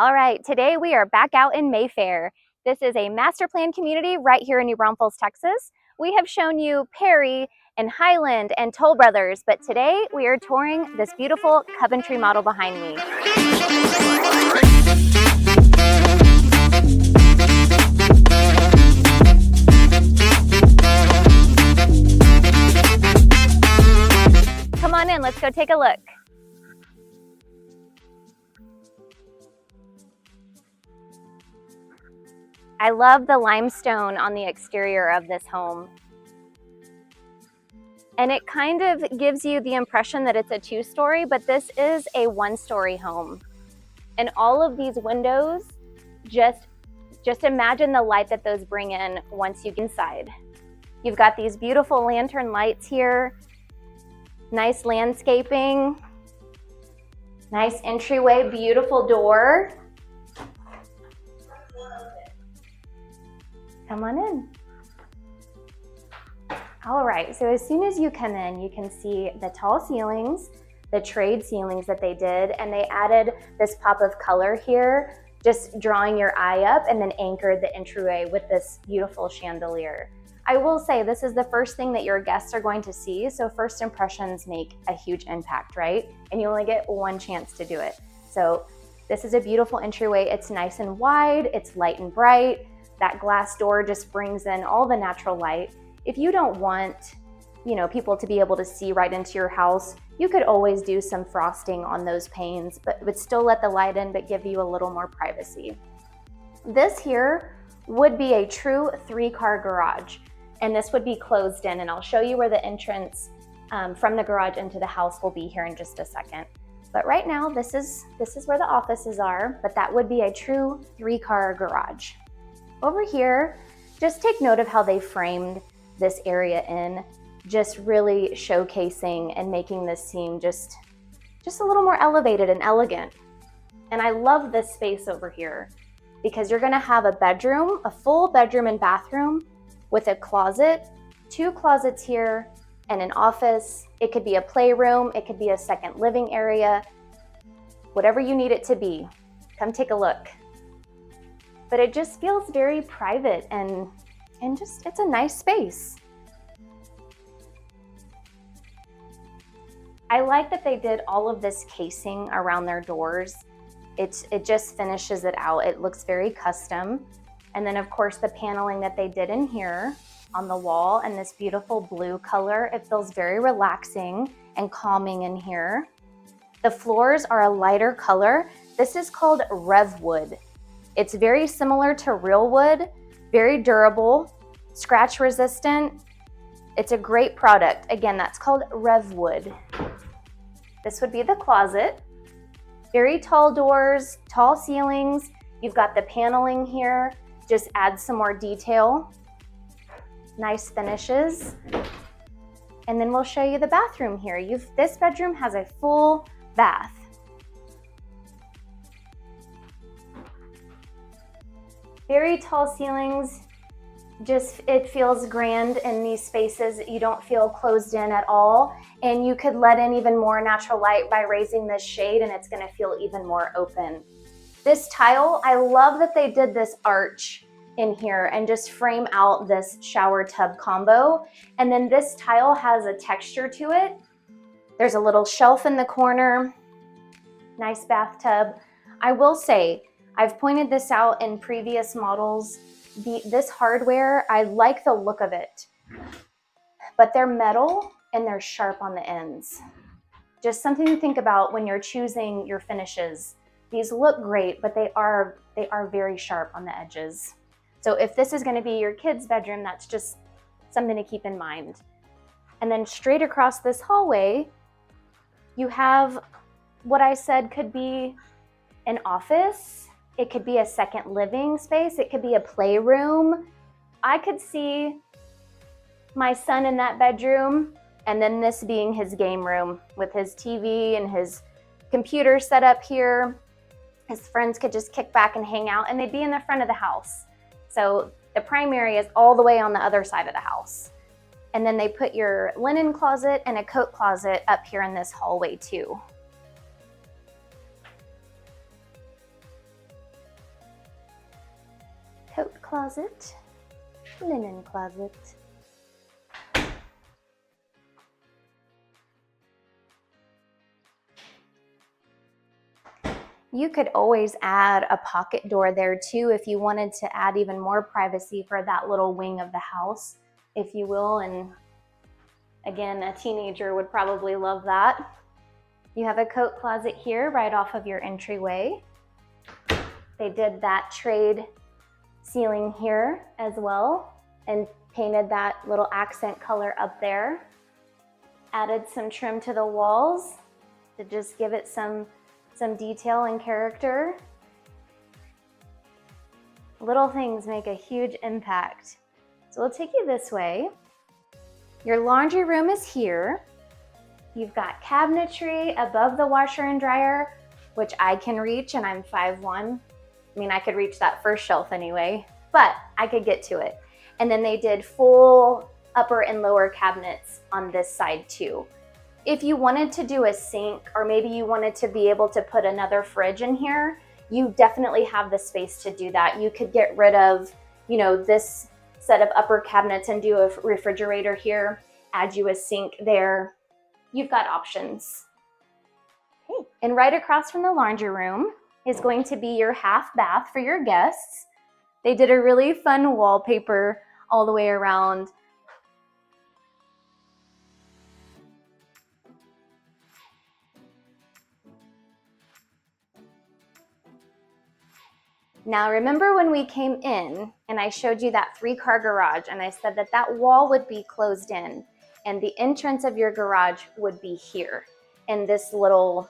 All right, today we are back out in Mayfair. This is a master plan community right here in New Braunfels, Texas. We have shown you Perry and Highland and Toll Brothers, but today we are touring this beautiful Coventry model behind me. Come on in, let's go take a look. I love the limestone on the exterior of this home. And it kind of gives you the impression that it's a two-story, but this is a one-story home. And all of these windows, just imagine the light that those bring in once you get inside. You've got these beautiful lantern lights here, nice landscaping, nice entryway, beautiful door. Come on in. All right, so as soon as you come in, you can see the tall ceilings, the trade ceilings that they did, and they added this pop of color here, just drawing your eye up, and then anchored the entryway with this beautiful chandelier. I will say this is the first thing that your guests are going to see, so first impressions make a huge impact, right? And you only get one chance to do it. So this is a beautiful entryway. It's nice and wide, it's light and bright. That glass door just brings in all the natural light. If you don't want, people to be able to see right into your house, you could always do some frosting on those panes, but it would still let the light in, but give you a little more privacy. This here would be a true 3-car garage, and this would be closed in, and I'll show you where the entrance from the garage into the house will be here in just a second. But right now, this is where the offices are, but that would be a true 3-car garage. Over here, just take note of how they framed this area in, just really showcasing and making this seem just a little more elevated and elegant. And I love this space over here because you're gonna have a bedroom, a full bedroom and bathroom with a closet, 2 closets here, and an office. It could be a playroom, it could be a second living area, whatever you need it to be. Come take a look. But it just feels very private and it's a nice space. I like that they did all of this casing around their doors. It just finishes it out. It looks very custom. And then of course the paneling that they did in here on the wall and this beautiful blue color, it feels very relaxing and calming in here. The floors are a lighter color. This is called Rev Wood. It's very similar to real wood, very durable, scratch resistant. It's a great product. Again, that's called Rev Wood. This would be the closet. Very tall doors, tall ceilings. You've got the paneling here. Just adds some more detail. Nice finishes. And then we'll show you the bathroom here. This bedroom has a full bath. Very tall ceilings, it feels grand in these spaces. You don't feel closed in at all. And you could let in even more natural light by raising this shade and it's gonna feel even more open. This tile, I love that they did this arch in here and just frame out this shower tub combo. And then this tile has a texture to it. There's a little shelf in the corner, nice bathtub. I will say, I've pointed this out in previous models. This hardware, I like the look of it, but they're metal and they're sharp on the ends. Just something to think about when you're choosing your finishes. These look great, but they are very sharp on the edges. So if this is gonna be your kid's bedroom, that's just something to keep in mind. And then straight across this hallway, you have what I said could be an office. It could be a second living space. It could be a playroom. I could see my son in that bedroom and then this being his game room with his TV and his computer set up here. His friends could just kick back and hang out and they'd be in the front of the house. So the primary is all the way on the other side of the house. And then they put your linen closet and a coat closet up here in this hallway too. closet, linen closet. You could always add a pocket door there too if you wanted to add even more privacy for that little wing of the house, if you will. And again, a teenager would probably love that. You have a coat closet here right off of your entryway. They did that trade ceiling here as well and painted that little accent color up there. Added some trim to the walls to just give it some detail and character. Little things make a huge impact. So we'll take you this way. Your laundry room is here. You've got cabinetry above the washer and dryer, which I can reach, and I'm 5'1". I mean, I could reach that first shelf anyway, but I could get to it. And then they did full upper and lower cabinets on this side too. If you wanted to do a sink, or maybe you wanted to be able to put another fridge in here, you definitely have the space to do that. You could get rid of, you know, this set of upper cabinets and do a refrigerator here, add you a sink there. You've got options. Okay. And right across from the laundry room is going to be your half bath for your guests. They did a really fun wallpaper all the way around. Now remember when we came in and I showed you that 3-car garage and I said that that wall would be closed in and the entrance of your garage would be here in this little,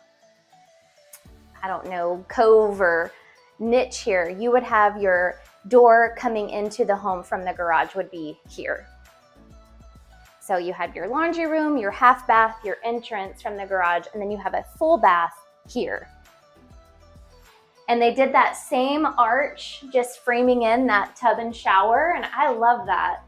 I don't know, cove or niche here. You would have your door coming into the home from the garage would be here. So you had your laundry room, your half bath, your entrance from the garage, and then you have a full bath here. And they did that same arch, just framing in that tub and shower, and I love that.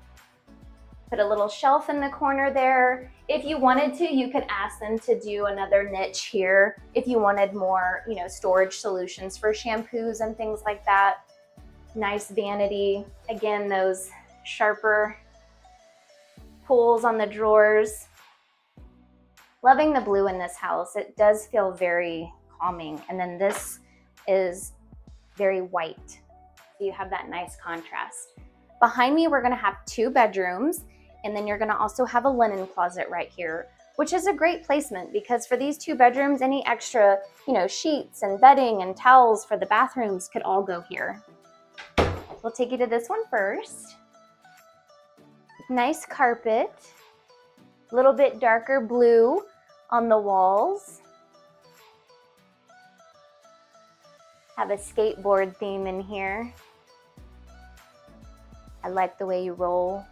Put a little shelf in the corner there. If you wanted to, you could ask them to do another niche here if you wanted more, you know, storage solutions for shampoos and things like that. Nice vanity. Again, those sharper pulls on the drawers. Loving the blue in this house. It does feel very calming. And then this is very white. So you have that nice contrast. Behind me, we're gonna have 2 bedrooms, and then you're gonna also have a linen closet right here, which is a great placement because for these 2 bedrooms, any extra, you know, sheets and bedding and towels for the bathrooms could all go here. We'll take you to this one first. Nice carpet, a little bit darker blue on the walls. Have a skateboard theme in here. I like the way you roll.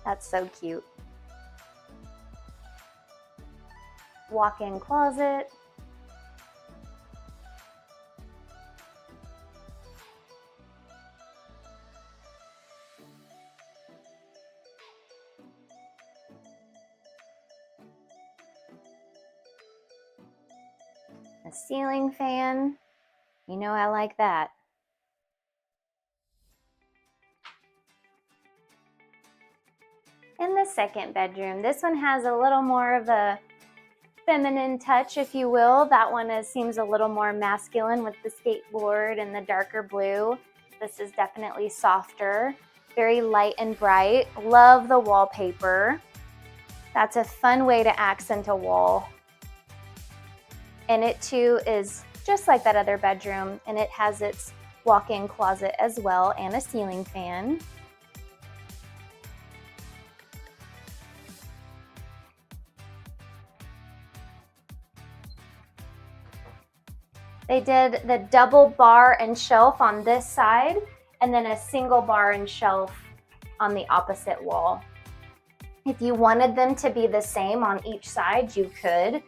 That's so cute. Walk-in closet. A ceiling fan. You know I like that. In the second bedroom, this one has a little more of a feminine touch, if you will. That one seems a little more masculine with the skateboard and the darker blue. This is definitely softer, very light and bright. Love the wallpaper. That's a fun way to accent a wall. And it too is just like that other bedroom, and it has its walk-in closet as well and a ceiling fan. They did the double bar and shelf on this side and then a single bar and shelf on the opposite wall. If you wanted them to be the same on each side, you could.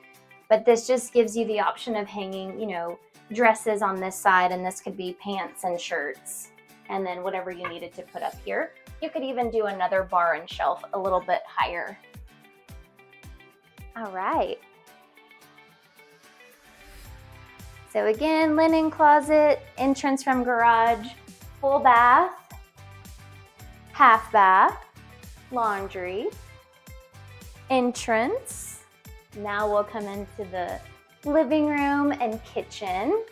But this just gives you the option of hanging, you know, dresses on this side, and this could be pants and shirts, and then whatever you needed to put up here. You could even do another bar and shelf a little bit higher. All right. So again, linen closet, entrance from garage, full bath. half bath, laundry, entrance. Now we'll come into the living room and kitchen.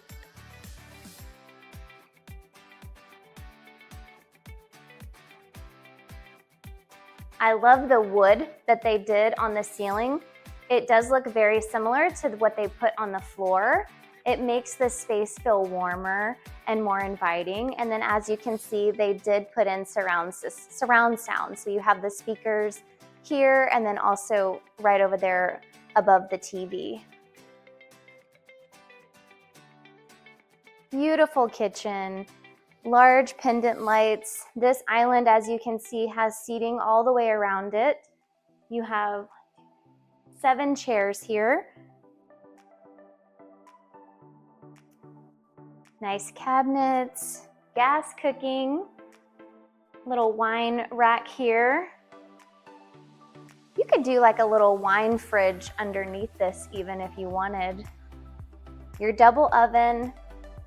I love the wood that they did on the ceiling. It does look very similar to what they put on the floor. It makes the space feel warmer and more inviting. And then as you can see, they did put in surround sound. So you have the speakers here and then also right over there above the TV. Beautiful kitchen, large pendant lights. This island, as you can see, has seating all the way around it. You have 7 chairs here. Nice cabinets, gas cooking, little wine rack here. You could do like a little wine fridge underneath this even if you wanted. Your double oven,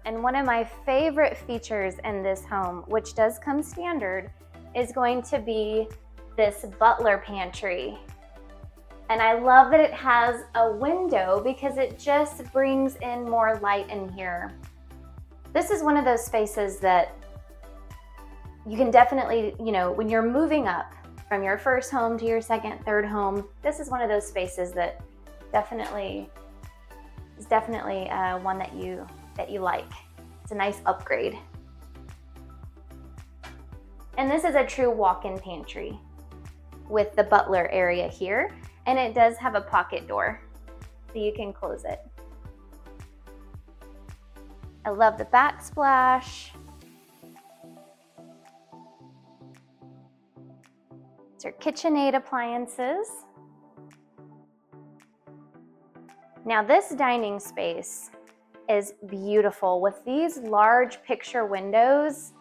and one of my favorite features in this home, which does come standard, is going to be this Butler pantry. And I love that it has a window because it just brings in more light in here. This is one of those spaces that you can definitely, when you're moving up from your first home to your second, third home, this is one of those spaces that is definitely one that you like. It's a nice upgrade. And this is a true walk-in pantry with the Butler area here. And it does have a pocket door, so you can close it. I love the backsplash. These are KitchenAid appliances. Now this dining space is beautiful with these large picture windows.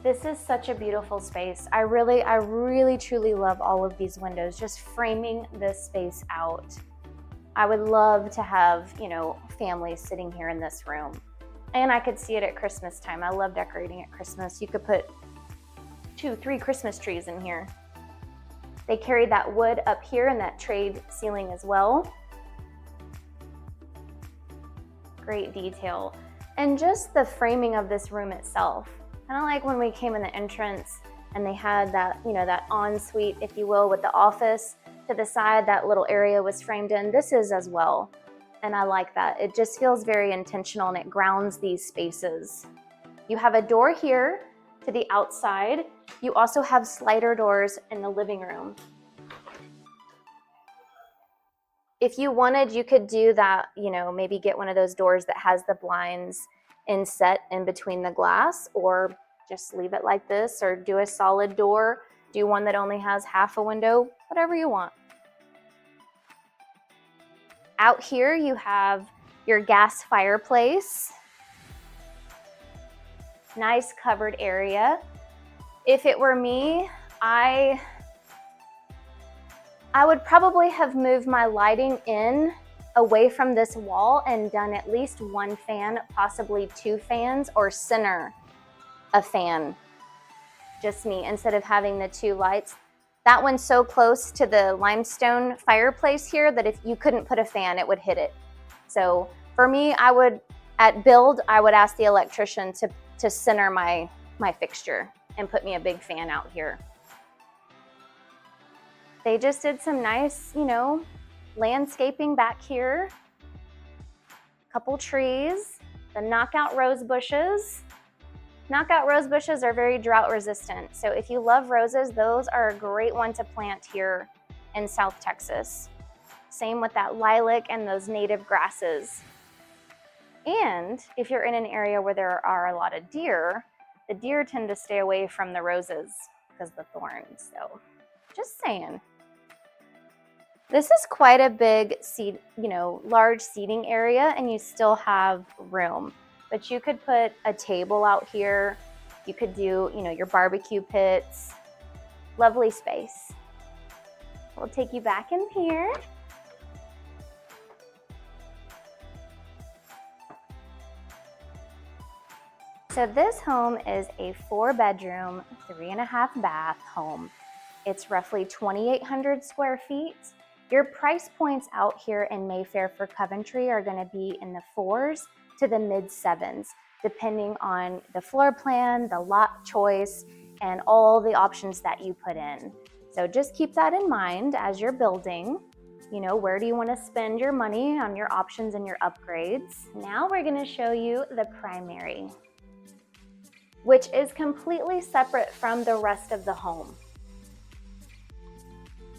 This is such a beautiful space. I really truly love all of these windows, just framing this space out. I would love to have, families sitting here in this room. And I could see it at Christmas time. I love decorating at Christmas. You could put 2, 3 Christmas trees in here. They carried that wood up here and that trade ceiling as well. Great detail. And just the framing of this room itself. Kind of like when we came in the entrance and they had that, that ensuite, if you will, with the office to the side, that little area was framed in. This is as well. And I like that. It just feels very intentional and it grounds these spaces. You have a door here to the outside. You also have slider doors in the living room. If you wanted, you could do that, maybe get one of those doors that has the blinds inset in between the glass, or just leave it like this, or do a solid door, do one that only has half a window, whatever you want. Out here you have your gas fireplace. Nice covered area. If it were me, I would probably have moved my lighting in away from this wall and done at least 1 fan, possibly 2 fans, or center a fan. Just me, instead of having the 2 lights. That one's so close to the limestone fireplace here that if you couldn't put a fan, it would hit it. So for me, at build, I would ask the electrician to center my fixture and put me a big fan out here. They just did some nice, landscaping back here. Couple trees, the knockout rose bushes. Knockout rose bushes are very drought resistant. So if you love roses, those are a great one to plant here in South Texas. Same with that lilac and those native grasses. And if you're in an area where there are a lot of deer, the deer tend to stay away from the roses because of the thorns. So just saying. This is quite a big large seating area, and you still have room. But you could put a table out here. You could do, your barbecue pits. Lovely space. We'll take you back in here. So this home is a 4-bedroom, 3.5 bath home. It's roughly 2,800 square feet. Your price points out here in Mayfair for Coventry are going to be in the 4s to the mid-7s, depending on the floor plan, the lot choice, and all the options that you put in. So just keep that in mind as you're building. You know, where do you want to spend your money on your options and your upgrades? Now we're going to show you the primary, which is completely separate from the rest of the home.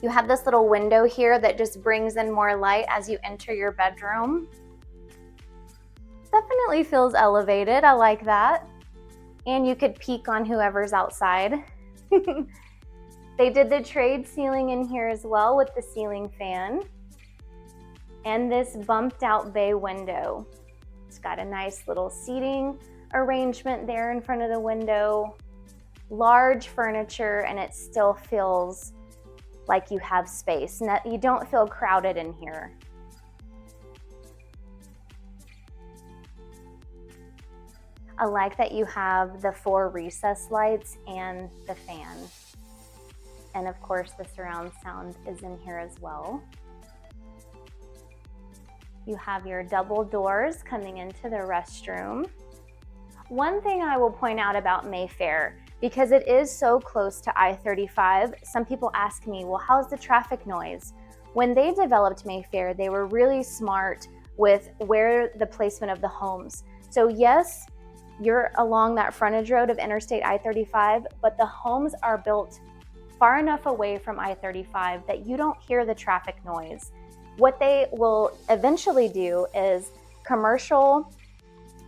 You have this little window here that just brings in more light as you enter your bedroom. Definitely feels elevated, I like that. And you could peek on whoever's outside. They did the trade ceiling in here as well with the ceiling fan. And this bumped out bay window. It's got a nice little seating arrangement there in front of the window. Large furniture, and it still feels like you have space. You don't feel crowded in here. I like that you have the 4 recessed lights and the fan. And of course the surround sound is in here as well. You have your double doors coming into the restroom. One thing I will point out about Mayfair, because it is so close to I-35, some people ask me, well, how's the traffic noise? When they developed Mayfair, they were really smart with where the placement of the homes. So yes, you're along that frontage road of Interstate I-35, but the homes are built far enough away from I-35 that you don't hear the traffic noise. What they will eventually do is commercial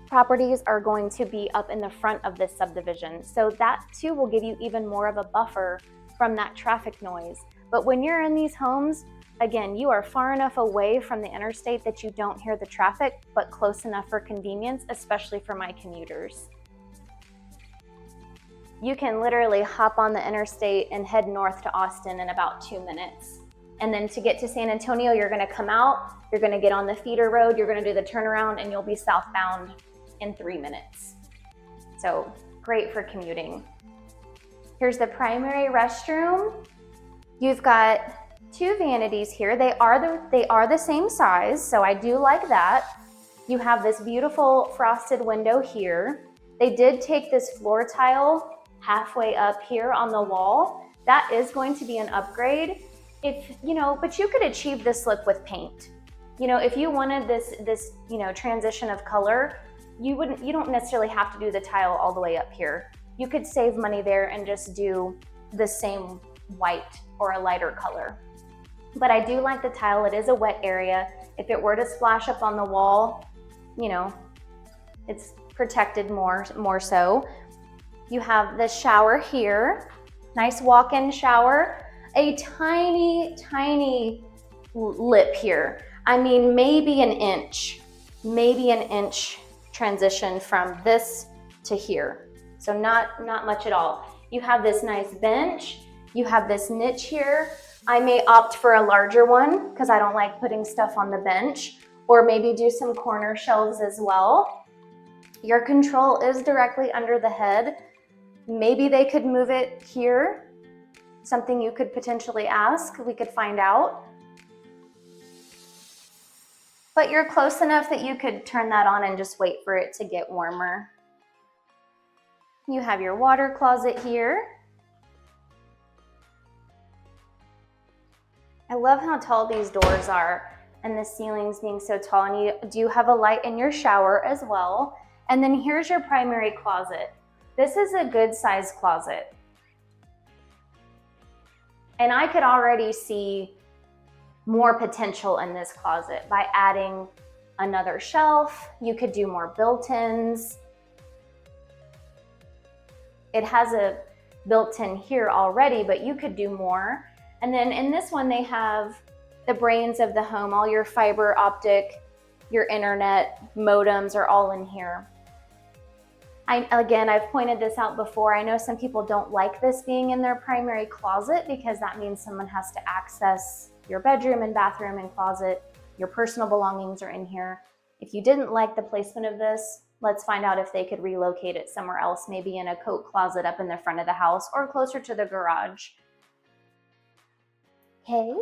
properties are going to be up in the front of this subdivision. So that too will give you even more of a buffer from that traffic noise. But when you're in these homes, again, you are far enough away from the interstate that you don't hear the traffic, but close enough for convenience, especially for my commuters. You can literally hop on the interstate and head north to Austin in about 2 minutes. And then to get to San Antonio, you're gonna come out, you're gonna get on the feeder road, you're gonna do the turnaround, and you'll be southbound in 3 minutes. So great for commuting. Here's the primary restroom. You've got 2 vanities here. They are the same size, so I do like that. You have this beautiful frosted window here. They did take this floor tile halfway up here on the wall. That is going to be an upgrade. But you could achieve this look with paint. You know, if you wanted this transition of color, you don't necessarily have to do the tile all the way up here. You could save money there and just do the same white or a lighter color. But I do like the tile. It is a wet area. If it were to splash up on the wall, it's protected more so. You have the shower here. Nice walk-in shower. A tiny, tiny lip here. I mean, maybe an inch transition from this to here. So not much at all. You have this nice bench. You have this niche here. I may opt for a larger one because I don't like putting stuff on the bench, or maybe do some corner shelves as well. Your control is directly under the head. Maybe they could move it here. Something you could potentially ask. We could find out. But you're close enough that you could turn that on and just wait for it to get warmer. You have your water closet here. I love how tall these doors are and the ceilings being so tall, and you do have a light in your shower as well. And then here's your primary closet. This is a good size closet. And I could already see more potential in this closet by adding another shelf. You could do more built-ins. It has a built-in here already, but you could do more. And then in this one, they have the brains of the home. All your fiber optic, your internet, modems are all in here. Again, I've pointed this out before. I know some people don't like this being in their primary closet because that means someone has to access your bedroom and bathroom and closet. Your personal belongings are in here. If you didn't like the placement of this, Let's find out if they could relocate it somewhere else, maybe in a coat closet up in the front of the house or closer to the garage. Okay.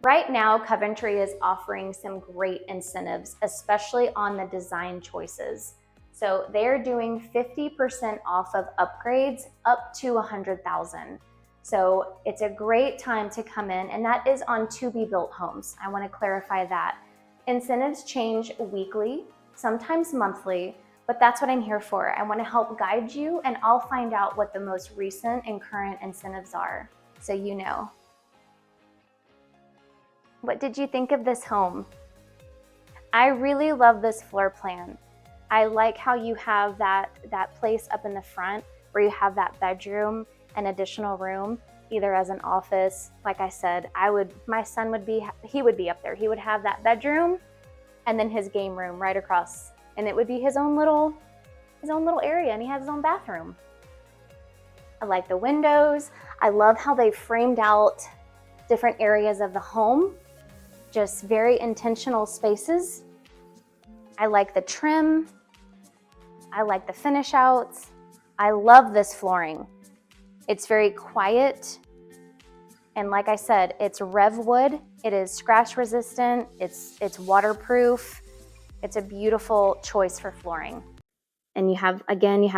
Right now, Coventry is offering some great incentives, especially on the design choices. So they're doing 50% off of upgrades up to $100,000. So it's a great time to come in, and that is on to-be-built homes. I want to clarify that. Incentives change weekly, sometimes monthly, but that's what I'm here for. I want to help guide you, and I'll find out what the most recent and current incentives are, so you know. What did you think of this home? I really love this floor plan. I like how you have that place up in the front where you have that bedroom, an additional room, either as an office. Like I said, my son would be up there. He would have that bedroom and then his game room right across, and it would be his own little area, and he has his own bathroom. I like the windows. I love how they framed out different areas of the home. Just very intentional spaces. I like the trim. I like the finish outs. I love this flooring. It's very quiet. And like I said, it's Rev wood. It is scratch resistant. It's waterproof. It's a beautiful choice for flooring. And you have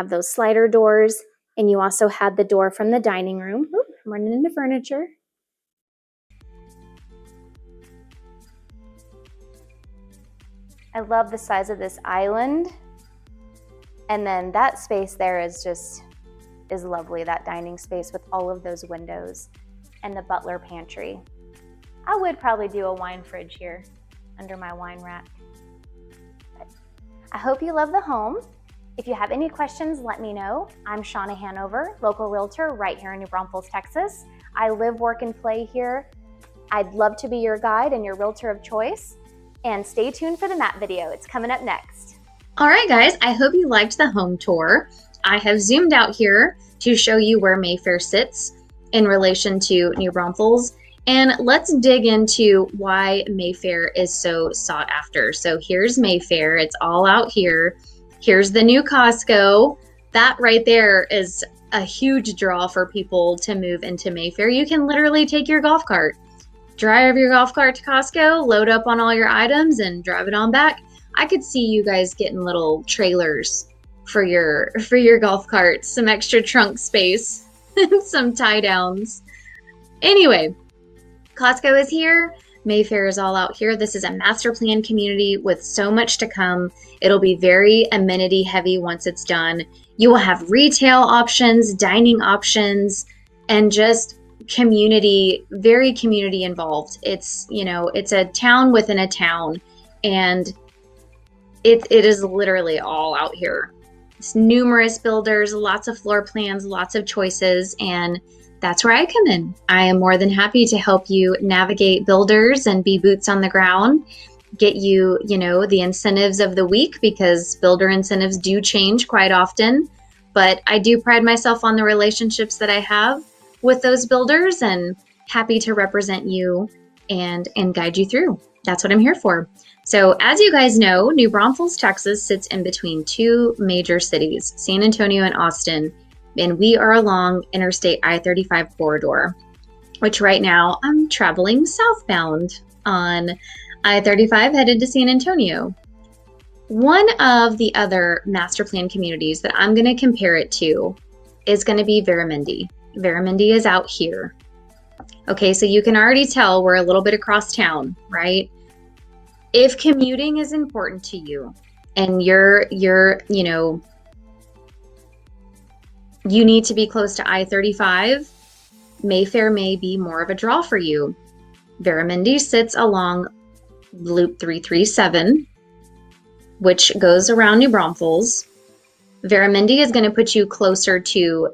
those slider doors, and you also had the door from the dining room. Oop, I'm running into furniture. I love the size of this island. And then that space there is lovely, that dining space with all of those windows and the Butler pantry. I would probably do a wine fridge here under my wine rack. But I hope you love the home. If you have any questions, let me know. I'm Shauna Hanover, local realtor right here in New Braunfels, Texas. I live, work, and play here. I'd love to be your guide and your realtor of choice. And stay tuned for the map video. It's coming up next. All right, guys, I hope you liked the home tour. I have zoomed out here to show you where Mayfair sits in relation to New Braunfels. And let's dig into why Mayfair is so sought after. So here's Mayfair. It's all out here. Here's the new Costco. That right there is a huge draw for people to move into Mayfair. You can literally take your golf cart, drive your golf cart to Costco, load up on all your items, and drive it on back. I could see you guys getting little trailers for your golf cart, some extra trunk space, and some tie downs. Anyway, Costco is here. Mayfair is all out here. This is a master plan community with so much to come. It'll be very amenity heavy once it's done. You will have retail options, dining options, and just community, very community involved. It's a town within a town, and it is literally all out here. It's numerous builders, lots of floor plans, lots of choices, and that's where I come in. I am more than happy to help you navigate builders and be boots on the ground, get you, the incentives of the week, because builder incentives do change quite often. But I do pride myself on the relationships that I have with those builders, and happy to represent you and guide you through. That's what I'm here for. So as you guys know, New Braunfels, Texas sits in between two major cities, San Antonio and Austin, and we are along Interstate I-35 corridor, which right now I'm traveling southbound on I-35 headed to San Antonio. One of the other master plan communities that I'm going to compare it to is going to be Veramendi. Veramendi is out here. Okay, so you can already tell we're a little bit across town, right? If commuting is important to you and you need to be close to I-35, Mayfair may be more of a draw for you. Veramendi sits along Loop 337, which goes around New Braunfels. Veramendi is going to put you closer to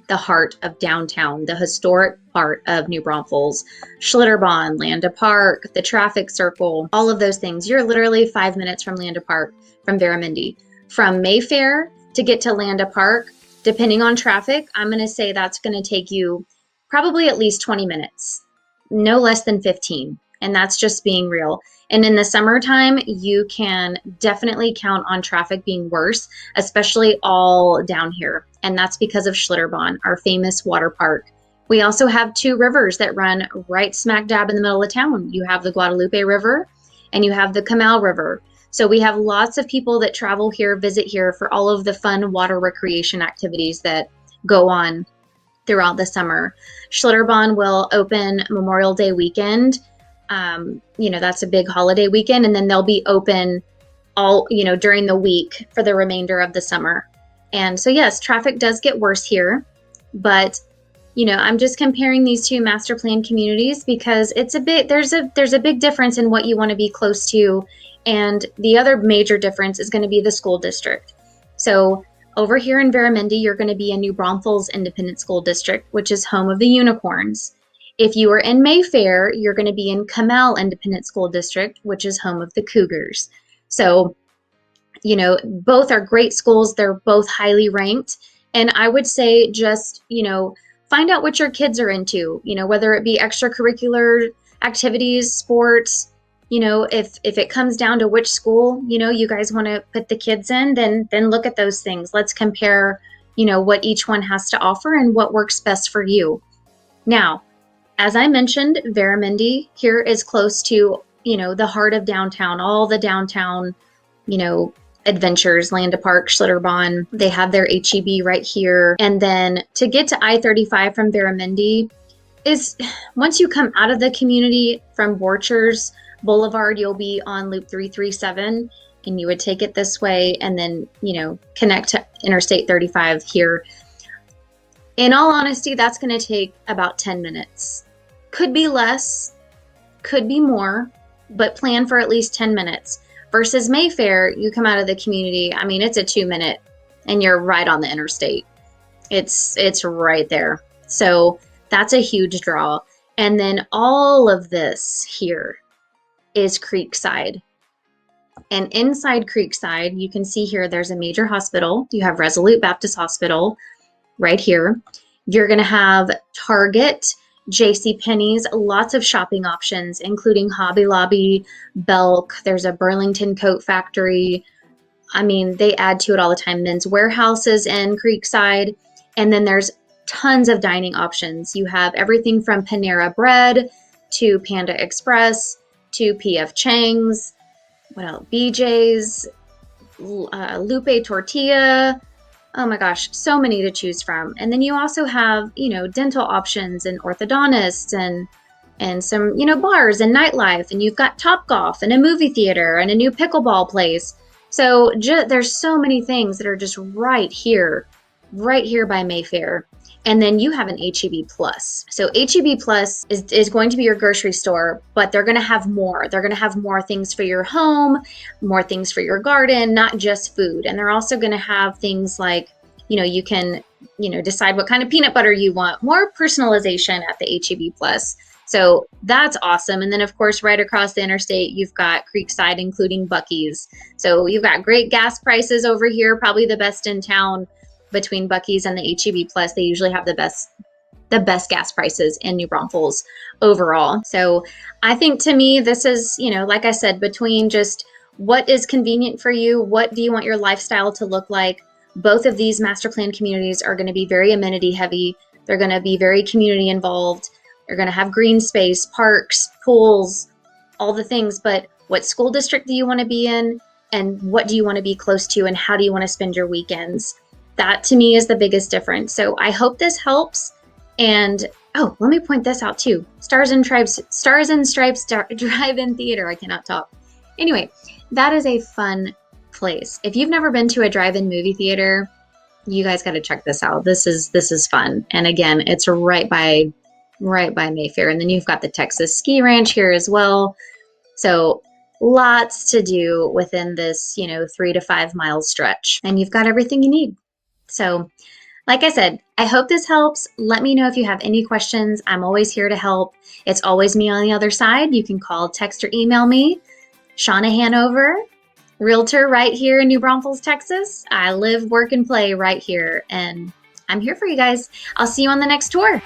the heart of downtown, the historic part of New Braunfels, Schlitterbahn, Landa Park, the traffic circle, all of those things. You're literally 5 minutes from Landa Park from Veramendi. From Mayfair to get to Landa Park, depending on traffic, I'm going to say that's going to take you probably at least 20 minutes, no less than 15. And that's just being real. And in the summertime, you can definitely count on traffic being worse, especially all down here. And that's because of Schlitterbahn, our famous water park. We also have two rivers that run right smack dab in the middle of town. You have the Guadalupe River and you have the Canal River. So we have lots of people that travel here, visit here for all of the fun water recreation activities that go on throughout the summer. Schlitterbahn will open Memorial Day weekend. That's a big holiday weekend, and then they'll be open all, during the week for the remainder of the summer. And so, yes, traffic does get worse here, but I'm just comparing these two master plan communities because there's a big difference in what you want to be close to. And the other major difference is going to be the school district. So over here in Barramundi, you're going to be in New Braunfels Independent School District, which is home of the Unicorns. If you are in Mayfair, you're going to be in Kamal Independent School District, which is home of the Cougars. So, both are great schools. They're both highly ranked. And I would say just, find out what your kids are into, whether it be extracurricular activities, sports. If it comes down to which school, you guys want to put the kids in, then look at those things. Let's compare, what each one has to offer and what works best for you. Now, as I mentioned, Barramundi here is close to, the heart of downtown, all the downtown, adventures, Land Park, Schlitterbahn. They have their HEB right here. And then to get to I-35 from Barramundi is, once you come out of the community from Borchers Boulevard, you'll be on Loop 337, and you would take it this way and then, connect to Interstate 35 here. In all honesty, that's going to take about 10 minutes. Could be less, could be more, but plan for at least 10 minutes. Versus Mayfair, you come out of the community, it's a 2-minute and you're right on the interstate. It's right there. So that's a huge draw. And then all of this here is Creekside. And inside Creekside, you can see here there's a major hospital. You have Resolute Baptist Hospital right here. You're going to have Target, JCPenney's, lots of shopping options, including Hobby Lobby, Belk. There's a Burlington coat factory. They add to it all the time. Men's Warehouses in Creekside. And then there's tons of dining options. You have everything from Panera Bread to Panda Express to PF Chang's, what else? BJ's, Lupe Tortilla. Oh my gosh, so many to choose from. And then you also have, dental options and orthodontists and some, bars and nightlife. And you've got Topgolf and a movie theater and a new pickleball place. So there's so many things that are just right here by Mayfair. And then you have an HEB Plus. So HEB Plus is going to be your grocery store, but they're going to have more. They're going to have more things for your home, more things for your garden, not just food. And they're also going to have things like, you can, decide what kind of peanut butter you want, more personalization at the HEB Plus. So that's awesome. And then of course, right across the interstate, you've got Creekside, including Buc-ee's. So you've got great gas prices over here, probably the best in town. Between Buc-ee's and the HEB Plus, they usually have the best gas prices in New Braunfels overall. So I think to me, this is, like I said, between just what is convenient for you, what do you want your lifestyle to look like? Both of these master plan communities are going to be very amenity heavy. They're going to be very community involved. They're going to have green space, parks, pools, all the things. But what school district do you want to be in? And what do you want to be close to? And how do you want to spend your weekends? That to me is the biggest difference. So I hope this helps. And let me point this out too. Stars and Stripes Drive-In Theater. I cannot talk. Anyway, that is a fun place. If you've never been to a drive-in movie theater, you guys got to check this out. This is fun. And again, it's right by Mayfair. And then you've got the Texas Ski Ranch here as well. So lots to do within this, 3 to 5 mile stretch. And you've got everything you need. So, like I said, I hope this helps. Let me know if you have any questions. I'm always here to help. It's always me on the other side. You can call, text, or email me. Shauna Hanover, realtor right here in New Braunfels, Texas. I live, work, and play right here. And I'm here for you guys. I'll see you on the next tour.